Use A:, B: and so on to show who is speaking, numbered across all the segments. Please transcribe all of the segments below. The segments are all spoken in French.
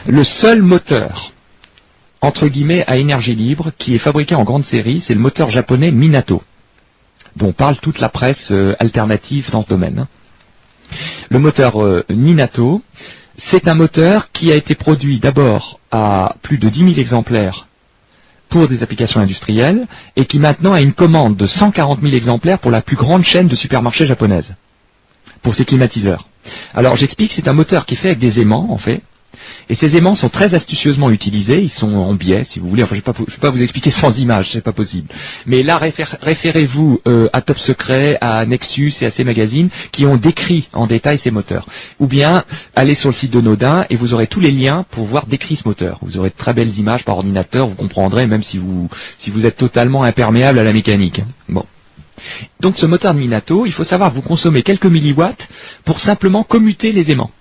A: Le seul moteur, entre guillemets, à énergie libre, qui est fabriqué en grande série, c'est le moteur japonais Minato, dont parle toute la presse alternative dans ce domaine. Le moteur Minato, c'est un moteur qui a été produit d'abord à plus de 10 000 exemplaires pour des applications industrielles, et qui maintenant a une commande de 140 000 exemplaires pour la plus grande chaîne de supermarchés japonaise, pour ses climatiseurs. Alors j'explique, c'est un moteur qui est fait avec des aimants, en fait, et ces aimants sont très astucieusement utilisés, ils sont en biais, si vous voulez, enfin je ne vais pas vous expliquer sans image, c'est pas possible. Mais là, référez-vous à Top Secret, à Nexus et à ces magazines qui ont décrit en détail ces moteurs. Ou bien, allez sur le site de Nodin et vous aurez tous les liens pour voir décrit ce moteur. Vous aurez de très belles images par ordinateur, vous comprendrez, même si vous êtes totalement imperméable à la mécanique. Bon. Donc ce moteur de Minato, il faut savoir que vous consommez quelques milliwatts pour simplement commuter les aimants.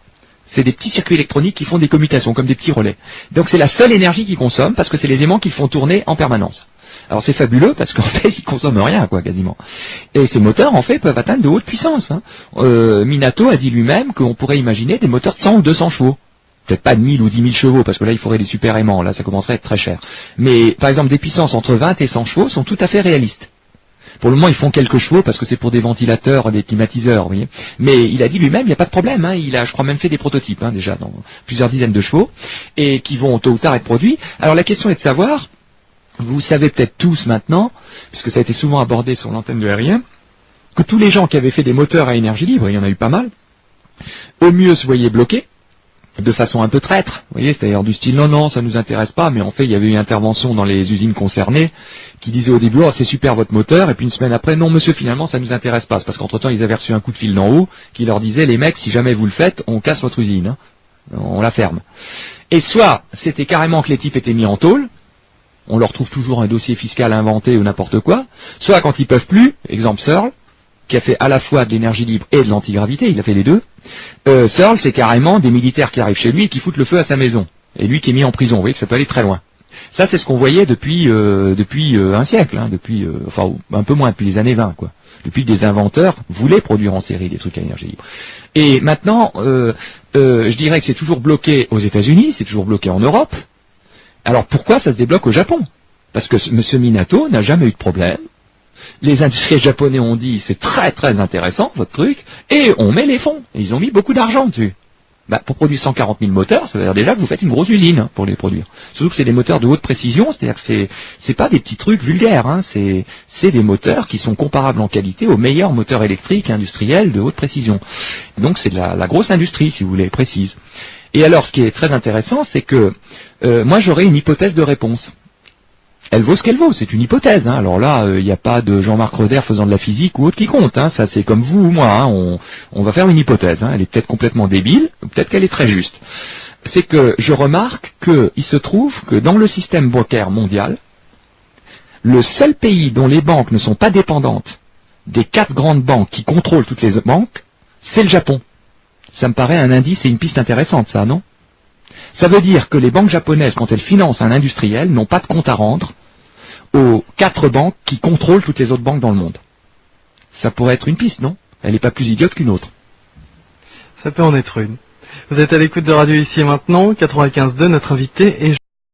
A: C'est des petits circuits électroniques qui font des commutations, comme des petits relais. Donc c'est la seule énergie qu'ils consomment, parce que c'est les aimants qu'ils font tourner en permanence. Alors c'est fabuleux, parce qu'en fait, ils consomment rien, quoi, quasiment. Et ces moteurs, en fait, peuvent atteindre de hautes puissances. Minato a dit lui-même qu'on pourrait imaginer des moteurs de 100 ou 200 chevaux. Peut-être pas de 1000 ou 10 000 chevaux, parce que là, il faudrait des super aimants, là, ça commencerait à être très cher. Mais, par exemple, des puissances entre 20 et 100 chevaux sont tout à fait réalistes. Pour le moment, ils font quelques chevaux parce que c'est pour des ventilateurs, des climatiseurs, vous voyez. Mais il a dit lui-même, il n'y a pas de problème. Il a, je crois, même fait des prototypes, déjà, dans plusieurs dizaines de chevaux, et qui vont tôt ou tard être produits. Alors la question est de savoir, vous savez peut-être tous maintenant, puisque ça a été souvent abordé sur l'antenne de R.I.M., que tous les gens qui avaient fait des moteurs à énergie libre, il y en a eu pas mal, au mieux se voyaient bloqués, de façon un peu traître, vous voyez, c'est-à-dire du style non, ça nous intéresse pas, mais en fait il y avait eu une intervention dans les usines concernées qui disait au début, oh c'est super votre moteur, et puis une semaine après, non monsieur, finalement ça nous intéresse pas, c'est parce qu'entre temps ils avaient reçu un coup de fil d'en haut qui leur disait, les mecs, si jamais vous le faites, on casse votre usine, on la ferme. Et soit c'était carrément que les types étaient mis en tôle, on leur trouve toujours un dossier fiscal inventé ou n'importe quoi, soit quand ils peuvent plus, exemple Searle, qui a fait à la fois de l'énergie libre et de l'antigravité, il a fait les deux. Searle, c'est carrément des militaires qui arrivent chez lui et qui foutent le feu à sa maison. Et lui qui est mis en prison, vous voyez que ça peut aller très loin. Ça, c'est ce qu'on voyait depuis un siècle, enfin un peu moins, depuis les années 20, quoi. Depuis que des inventeurs voulaient produire en série des trucs à énergie libre. Et maintenant, je dirais que c'est toujours bloqué aux États-Unis, c'est toujours bloqué en Europe. Alors pourquoi ça se débloque au Japon? Parce que M. Minato n'a jamais eu de problème. Les industriels japonais ont dit c'est très très intéressant votre truc, et on met les fonds. Et ils ont mis beaucoup d'argent dessus. Pour produire 140 000 moteurs, ça veut dire déjà que vous faites une grosse usine pour les produire. Surtout que c'est des moteurs de haute précision, c'est-à-dire que c'est pas des petits trucs vulgaires, c'est des moteurs qui sont comparables en qualité aux meilleurs moteurs électriques industriels de haute précision. Donc c'est de la grosse industrie, si vous voulez, précise. Et alors ce qui est très intéressant, c'est que moi j'aurais une hypothèse de réponse. Elle vaut ce qu'elle vaut, c'est une hypothèse. Alors là, il n'y a pas de Jean-Marc Roder faisant de la physique ou autre qui compte. Ça, c'est comme vous ou moi. On va faire une hypothèse. Elle est peut-être complètement débile, ou peut-être qu'elle est très juste. C'est que je remarque qu'il se trouve que dans le système bancaire mondial, le seul pays dont les banques ne sont pas dépendantes des 4 grandes banques qui contrôlent toutes les banques, c'est le Japon. Ça me paraît un indice et une piste intéressante, ça, non? Ça veut dire que les banques japonaises, quand elles financent un industriel, n'ont pas de compte à rendre aux 4 banques qui contrôlent toutes les autres banques dans le monde. Ça pourrait être une piste, non? Elle n'est pas plus idiote qu'une autre.
B: Ça peut en être une. Vous êtes à l'écoute de Radio Ici et Maintenant, 95.2, notre invité est